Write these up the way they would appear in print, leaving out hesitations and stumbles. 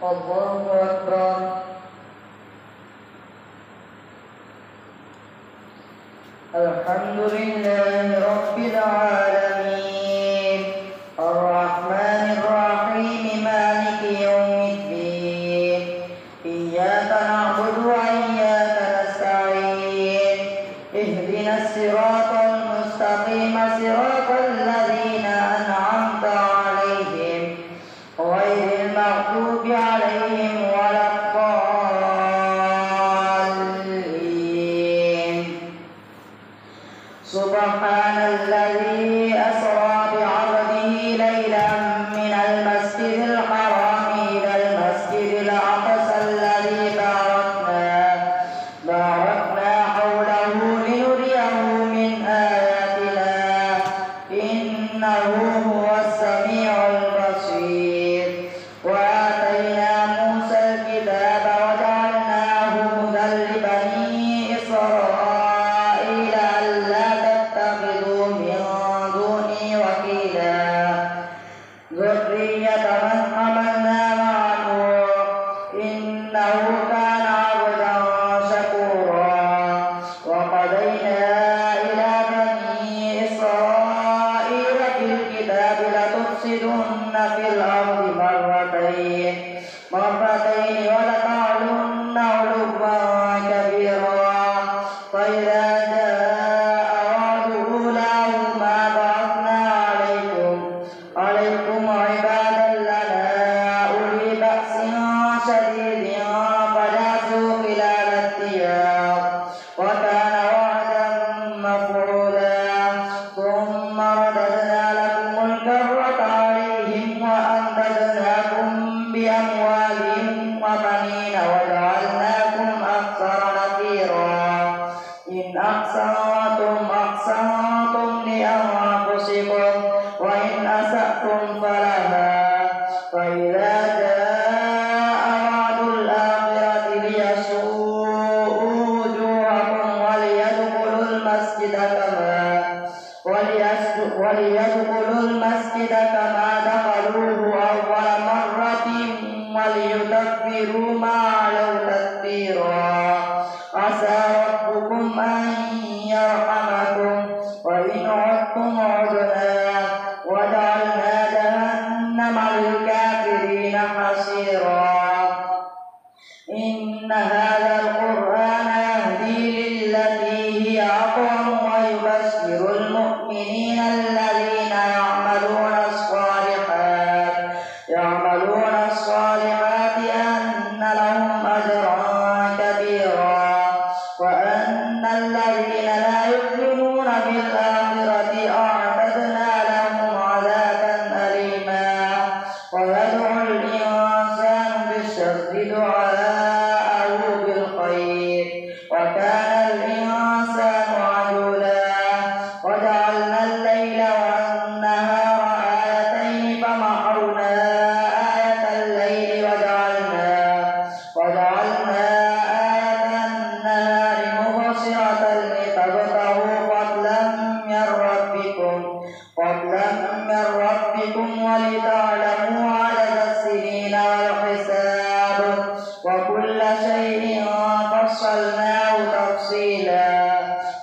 الله أكبر. الحمد لله رب العالمين الرحمن الرحيم مالك يوم الدين إياك نعبد وإياك نستعين اهدنا الصراط المستقيم صراط الذين أنعمت عليهم غير المغضوب عليهم ولا الضالين. سبحان الذي أسرى بعبده ليلا من المسجد الحرام إلى المسجد الأقصى الذي باركنا حوله لنريه من آياتنا إنه هو السميع البصير. وآتينا موسى الكتاب وجعلناه هدى لبني إسرائيل ألا تتخذوا من دوني وكيلا ذرية من حملنا مع نوح إنه كان عبدا شكورا. وقضينا إلى بني إسرائيل في الكتاب لتفسدن في الأرض مرتين ولتعلن علوا كبيرا. فإذا جاء وعد أولاهما بعثنا عليكم عبادا لنا أولي بأس شديد فجاسوا خلال الديار وكان وعدا مفعولا. ثم رددنا لكم الكرة عليهم وأمددناكم بأموال وبنين وجعلناكم أكثر نفيرا. إن أحسنتم لأنفسكم وإن أسأتم فلها. فإذا جاء وعد الآخرة ليسوءوا وجوهكم وليدخلوا المسجد كما دخلوه أول مرة وليتبروا ما علوا تتبيرا. عسى ربكم أن يرحمكم وإن عدتم عدنا وجعلنا جهنم للكافرين حصيرا. إن هذا القرآن يهدي للتي هي أقوم ويبشر المؤمنين الذين يعملون الصالحات أن لهم أجرا كبيرا وأن الذين لا يؤمنون بالآخرة أعتدنا لهم عذابا أليما. ويدعو الإنسان بالشر دعاءه بالخير وكان الإنسان عجولا. وجعلنا الليل والنهار آيتين فمحونا آية الليل وجعلنا آية النهار مبصرة لتبتغوا فضلا من ربكم ولتعلموا عدد السنين والحساب وكل شيء فصلناه تفصيلا.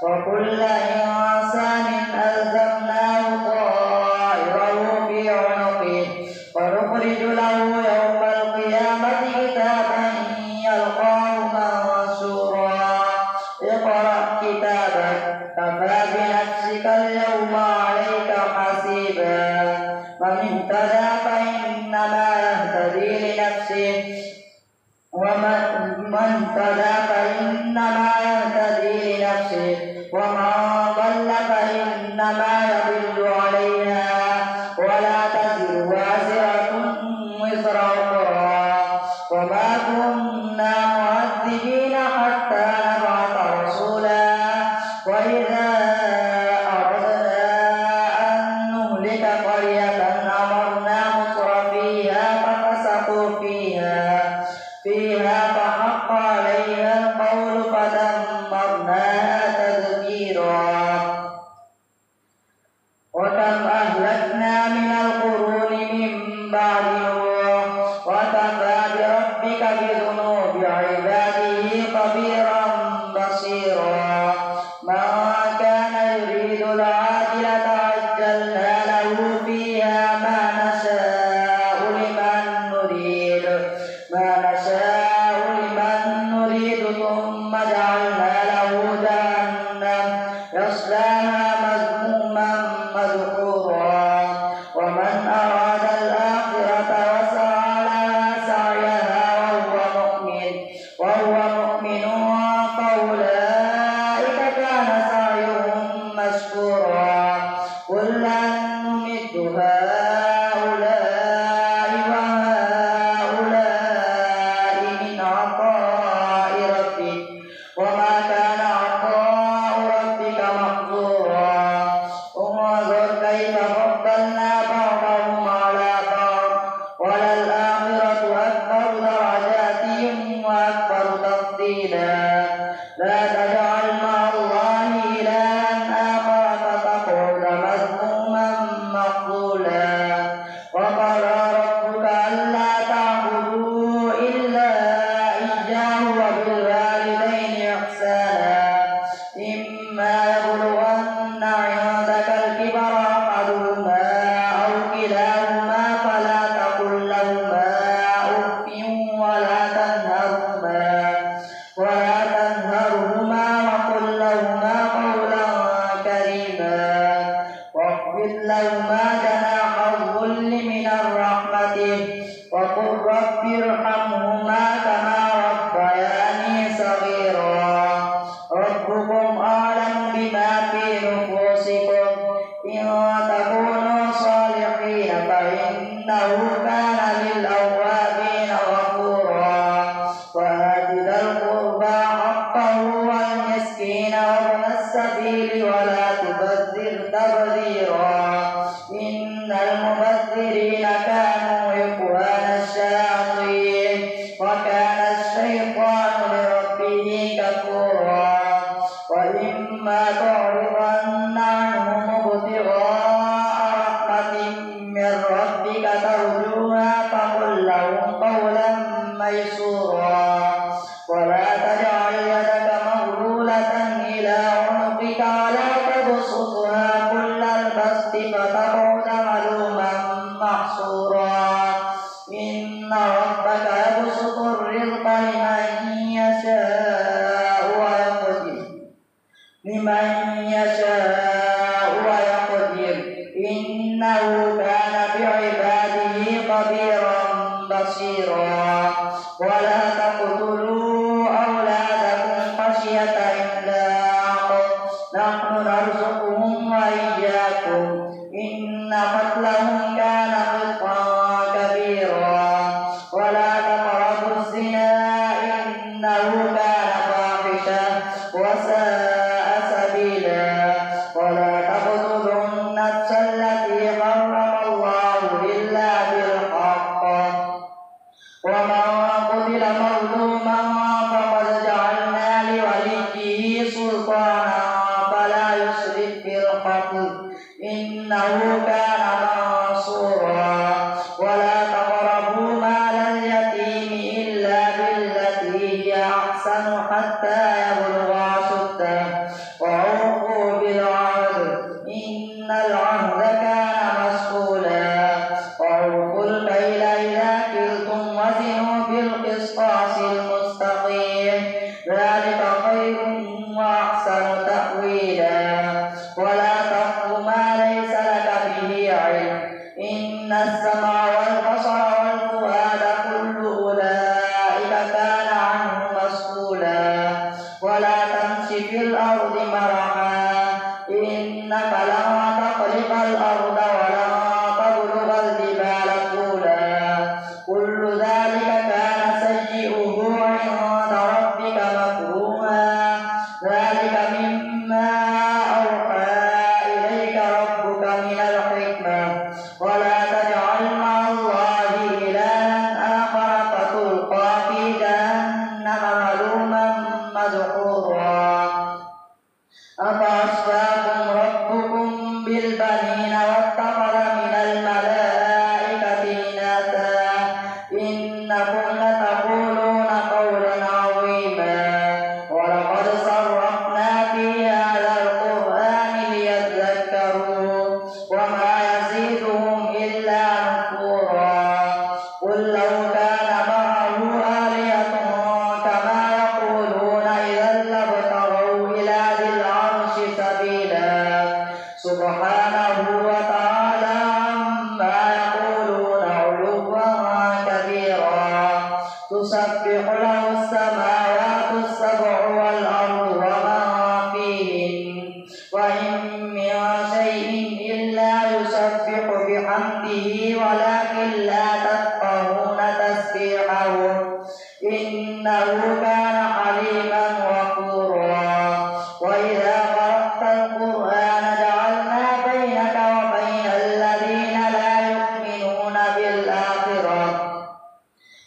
وكل إنسان ألزمناه طائره في عنقه ونخرج له يوم القيامة كتابا يلقاه منشورا. اقرأ كتابك كفى بنفسك اليوم عليك حسيبا. من اهتدى فإنما يهتدي لنفسه ومن ضل فإنما يضل عليها ولا تزر وازرة وزر أخرى. وما كنا معذبين حتى نبعث رسولا. وإذا أردنا أن نهلك قرية أمرنا مترفيها ففسقوا فيها فحق عليها وللآخرة أكبر درجات وأكبر تفضيلا. لا تجعل مع الله إلها آخر فتقعد مذموما مخذولا. وقضى ربك ألا تعبدوا إلا إياه وبالوالدين إحسانا. إما يبلغن عندك الكبر أحدهما أو كلاهما فلا تقل لهما أف ولا تنهرهما وقل لهما قولا كريما. واخفض لهما جناح الذل من الرحمة وقل رب ارحمهما كما ربياني صغيرا. ربكم أعلم بما في نفوسكم إن تكونوا صالحين فإنه كان للأوابين غفورا. وآت ذا القربى حقه والمسكين وابن السبيل ولا تبذر تبذيرا إن المبذرين كانوا إخوان الشياطين وكان الشيطان لربه كفورا. وإما تعرضن عنهم ابتغاء رحمة من ربك ترجوها فقل لهم قولا ميسورا. ولا تجعل يدك مغلولة إلى عنقك ولا تبسطها كل البسط فتقعد ملوما محسورا. إن ربك يبسط الرزق لمن يشاء ويقدر إنه كان بعباده خبيرا بصيرا. ولا تقتلوا أولادكم خشية إملاق نحن نرزقهم وإياكم إن قتلهم كان خطأ كبيرا. ولا تقربوا الزنا إنه كان فاحشة وساء سبيلا. ولا تقتلوا النفس التي حرم الله إلا بالحق. ومن قتل مظلوما فقد جعلنا لوليه سلطانا فلا يسرف في القتل إنه كان منصورا. ولا تقربوا مال اليتيم إلا بالتي هي أحسن حتى يبلغ أشده وأوفوا بالعهد إن العهد كان مسؤولا. وأوفوا الكيل إذا كلتم وزنوا بالقسطاس المستقيم ذلك خير وأحسن تأويلا. ولا تقف ما ليس لك به علم إن السمع والبصر والفؤاد كل أولئك كان عنه مسؤولا. ولا تمش في الأرض مرحا إنك لن تخرق الأرض ولن تبلغ الجبال طولا. كل ذلك كان سيئه عند ربك مكروها. ذلك مما أوحى إليك ربك من الحكمة. ولا تجعل مع الله إلها آخر فتلقى في جهنم ملوما مدحورا. أفأصفاكم ربكم بالبنين واتخذ من الملائكة إناثا إنكم لتقولون قولا عظيما. ولقد صرفنا في هذا القرآن ليذكروا وما يزيدهم إلا نفورا. قل لو كان معه آلهة كما يقولون إذا لابتغوا إلى ذي العرش سبيلا. سبحانه وتعالى عما يقولون علوا كبيرا. تسبح له السماوات السبع والأرض وما فيهن وإن من شيء إلا يسبح بحمده ولكن لا تفقهون تسبيحهم إنه كان حليما غفورا. وإذا قرأت القرآن جعلنا بينك وبين الذين لا يؤمنون بالآخرة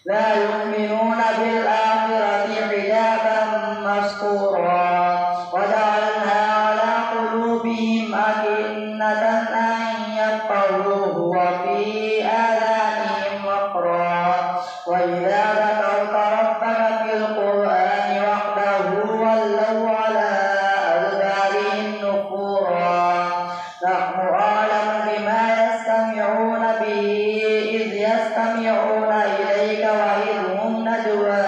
لا يؤمنون بالآخرة حجابا مستورا وجعلنا على قلوبهم أكنة أن يفقهوه وفي آذانهم وقرا وإذا ذكرت ربك في القرآن وحده ولوا على أدبارهم نفورا نحن أعلم بما يستمعون به إذ يستمعون إليك وإذ هم نجوى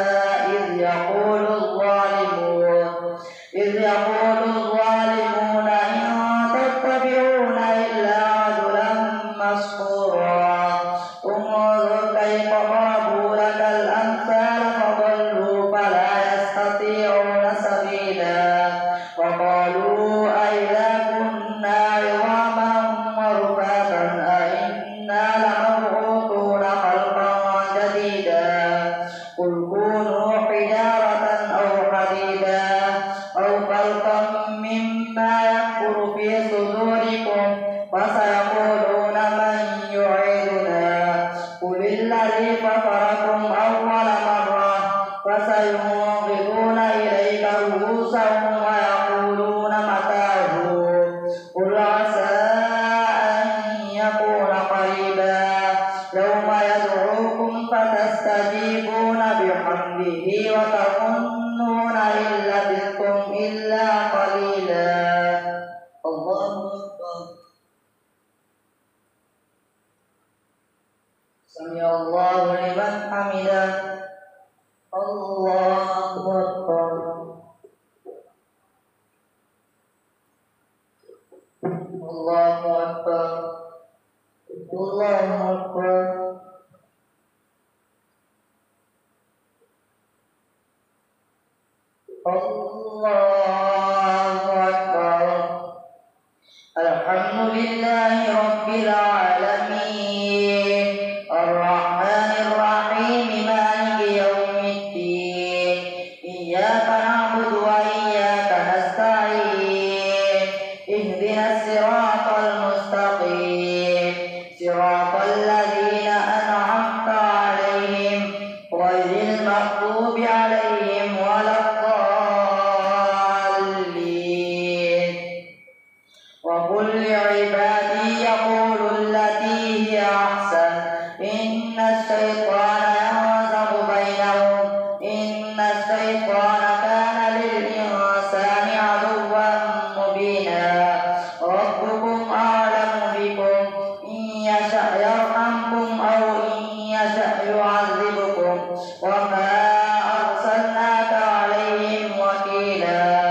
إذ يقول الظالمون إن تتبعون إلا رجلا مسحورا انظر كيف ضربوا لك الأمثال فضلوا فلا يستطيعون سبيلا وقالوا أئذا كنا عظاما ورفاتا أئنا لمبعوثون خلقا جديدا قل كونوا حجارة أو حديدا أو خلقا مما يكبر في صدوركم فسيقولون من يعيدنا قل الذي فطركم أول مرة فسينغضون إليك رؤوسهم ويقولون متى هو قل عسى أن يكون قريبا يوم يدعوكم فتستجيبون بحمده وتظنون إن لبثتم إلا قليلا الله أكبر سمع الله لمن حمده الله أكبر الله أكبر الله أكبر الله أكبر الحمد لله رب العالمين الرحمن الرحيم مالك يوم الدين إياك نعبد وإياك نستعين اهدنا الصراط المستقيم صراط الذين أنعمت عليهم غير المغضوب عليهم ولا الضالين وقل لعبادي يقولوا التي هي أحسن إن الشيطان ينزغ بينهم إن الشيطان كان للإنسان عدوا مبينا ربكم أعلم بكم إن يشأ يرحمكم أو إن يشأ يعذبكم وما أرسلناك عليهم وكيلا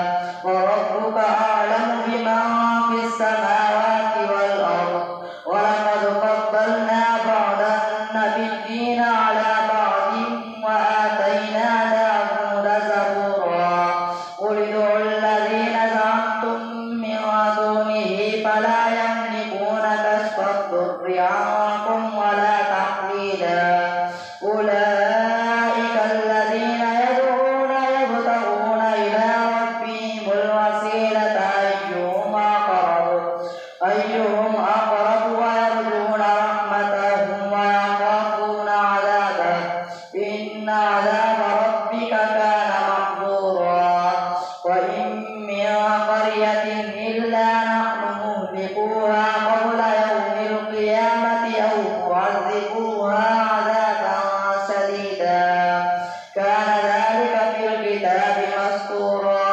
وربك أعلم بمن في السماوات والأرض ولقد فضلنا بعض النبيين على بعض وآتينا داود زبورا قل ادعوا الذين زعمتم من دونه فلا يملكون كشف الضر عنكم ولا تحويلا أولئك الذين يدعون يبتغون إلى ربهم الوسيلة أيهم أقرب ويرجون رحمته ويخافون عذابه إن عذاب ربك كان محظورا وإن من قرية إلا نحن مهلكوها قبل يوم القيامة أو معذبوها عذابا شديدا كان ذلك في الكتاب مسطورا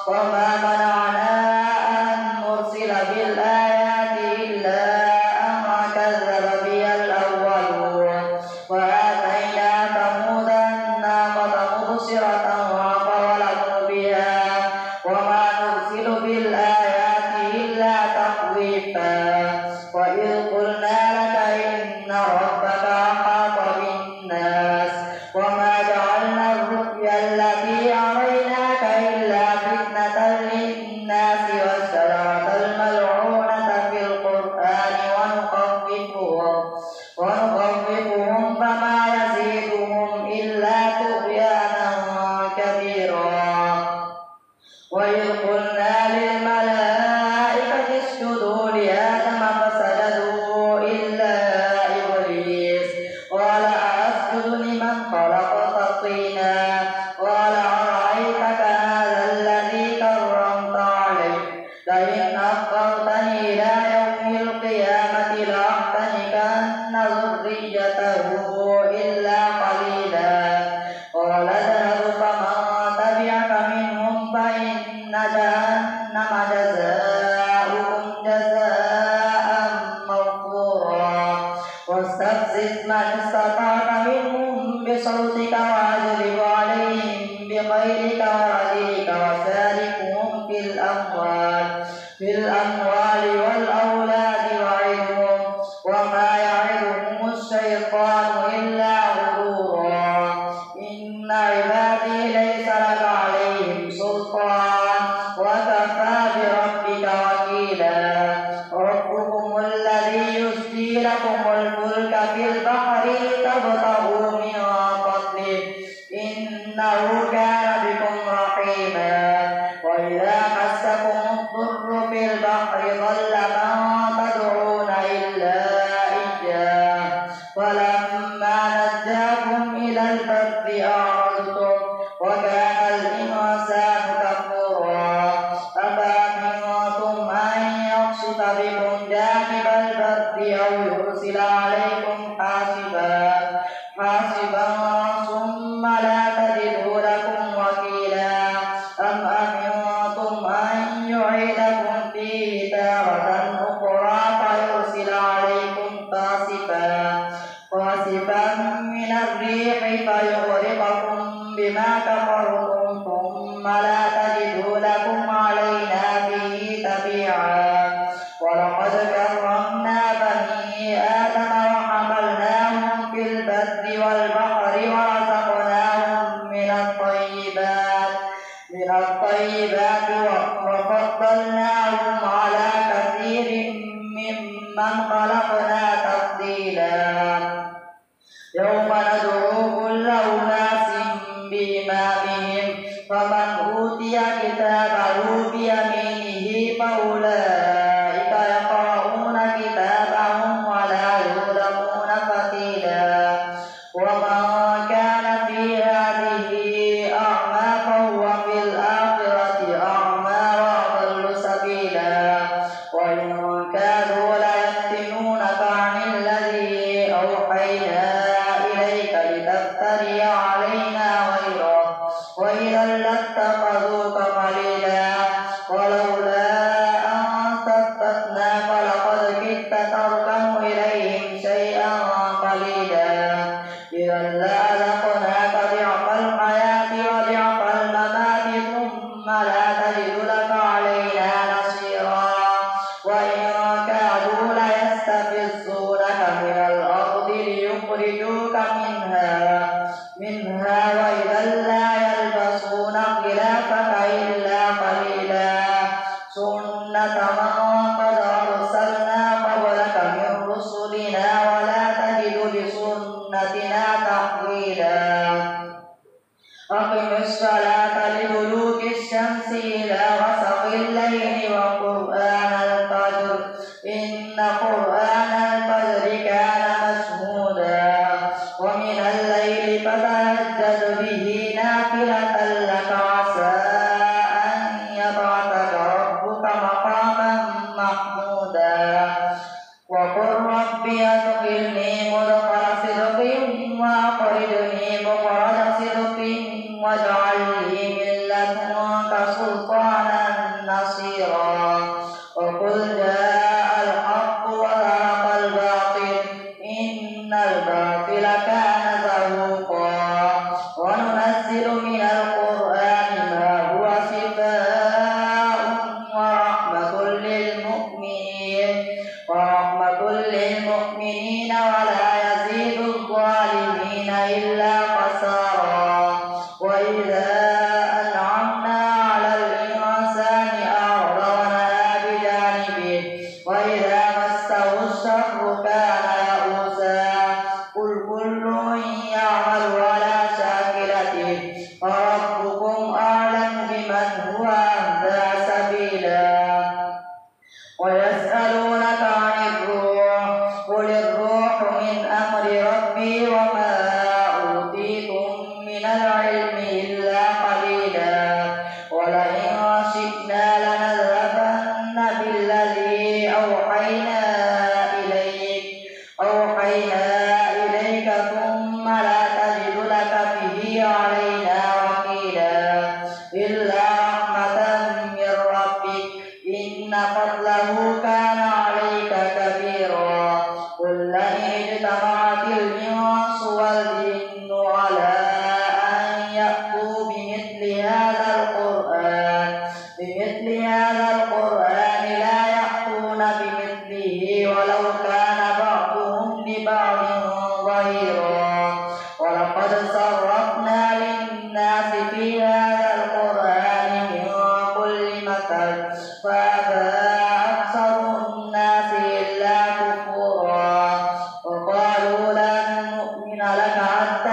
وما منعنا أن نرسل بالآيات إلا أن كذب بها الأولون وآتينا ثمود بصوتك وأجلب عليهم بخيلك ورجلك وشاركهم في الأموال والأولاد وعدهم وما يعدهم الشيطان إلا غرورا إن عبادي ليس لك عليهم سلطان وكفى بربك وكيلا ربكم الذي يزجي لكم الفلك في البحر لتبتغوا من فضله إنه كان بكم رحيما وإذا مسكم الضر في البحر ضل من تدعون إلا إياه فلما نجاكم إلى البر أعرضتم وكان الإنسان كفورا أفأمنتم أن يخسف بكم جانب البر أو يرسل عليكم حاسبا ثم لا تجدوا لكم وكيلا أم أمنتم أن يعيدكم فيه تارة أخرى فيرسل عليكم قاصفا من الريح فيغرقكم بما كفرتم ثم لا تجدوا لكم علينا به تبيعا ولقد كرمنا بني آدم وحملناهم في البر والبحر ورزقناهم من الطيبات وفضلناهم على كثير ممن خلقنا تفضيلا يوم ندعو كل أناس بإمامهم فمن أوتي كتابه بيمينه فأولئك يقرؤون كتابهم ولا يظلمون فتيلا ومن كان في هذه أعمى فهو في الآخرة أعمى وأضل سبيلا وإن كادوا ليفتنونك عن الذي أوحينا إليك لتفتري علينا غيره وإذا لاتخذوك خليلا ولولا أن ثبتناك لقد كدت تركن إليهم شيئا قليلا إذا لأذقناك ضعف الحياة وضعف الممات ثم لا تجد لك علينا نصيرا وإن كادوا ليستفزونك من الأرض ليخرجوك منها وإذا لا يلبسون خلافك إلا قليلا سنة من قد أرسلنا قبلك من رسلنا ولا تجد لسنتنا تحويلا أقم الصلاة لدلوك الشمس إلى غسق الليل وقرآن الفجر إن قرآن الفجر كان مشهودا ومن الليل فتهجد به نافلة لك عسى أن يبعثك ربك مقاما محمودا وقل رب أدخلني مدخل صدق وأخرجني مخرج صدق واجعل لي من لدنك سلطانا نصيرا وقل جاء الحق وزهق الباطل إن الباطل كان زهوقا وننزل من القرآن ما هو شفاء ورحمة للمؤمنين ولا يزيد الظالمين إلا خسارا وإذا أنعمنا على الإنسان أعرض ونأى بجانبه وإذا مسه الشر كان يئوسا قل كل يعمل على شاكلته فربكم أعلم بمن هو أهدى سبيلا ويسألونك عن الروح قل الروح من أمر ربي وما أوتيتم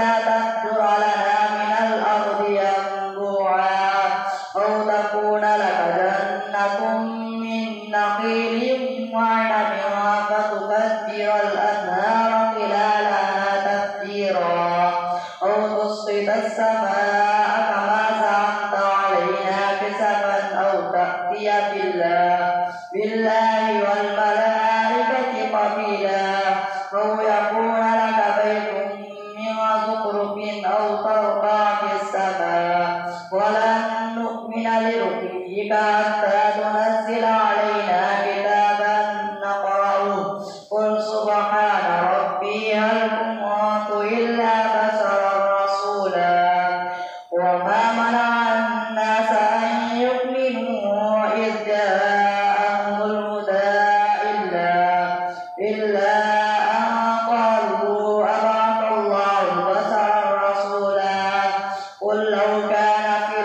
ألا تفجر لنا من الأرض ينبوعا أو تكون لك جنة من نخيل وعنب فتفجر الأنهار خلالها تفجيرا أو تسقط السماء كما زعمت علينا كسفا أو تأتي بالله والملائكة قبيلا أو يكون لك بيت من زخرف أو ترقى في السماء ولن نؤمن لرقيك حتى تنزل علينا كتابا نقرأه قل سبحان ربي هل كنت إلا بشرا رسولا وما منع الناس أن يؤمنوا إذ جاءهم الهدى إلا أن قالوا أبعث الله بشرا رسولا قل لو كان في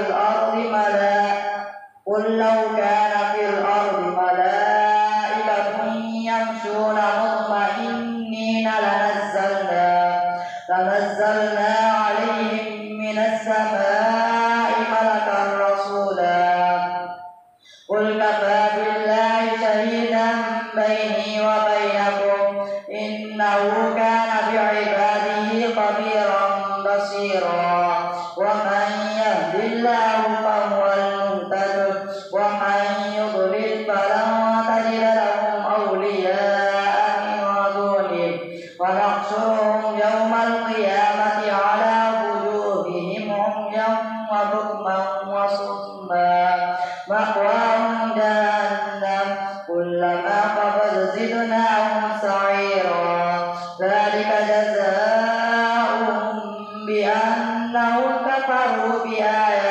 الأرض ملائكة يمشون مطمئنين لنزلنا عليهم من السماء ملكا رسولا قل كفى بالله شهيدا بيني وبينكم إنه كان بعباده خبيرا بصيرا ومن يهد الله فهو المهتد ومن يضلل فلن تجد لهم أولياء من دونه ونحشرهم يوم القيامة على وجوههم عميا وبكما وصما مأواهم جهنم كلما خبت زدناهم سعيرا ذلك جزاؤهم بأنهم كفروا بآياتنا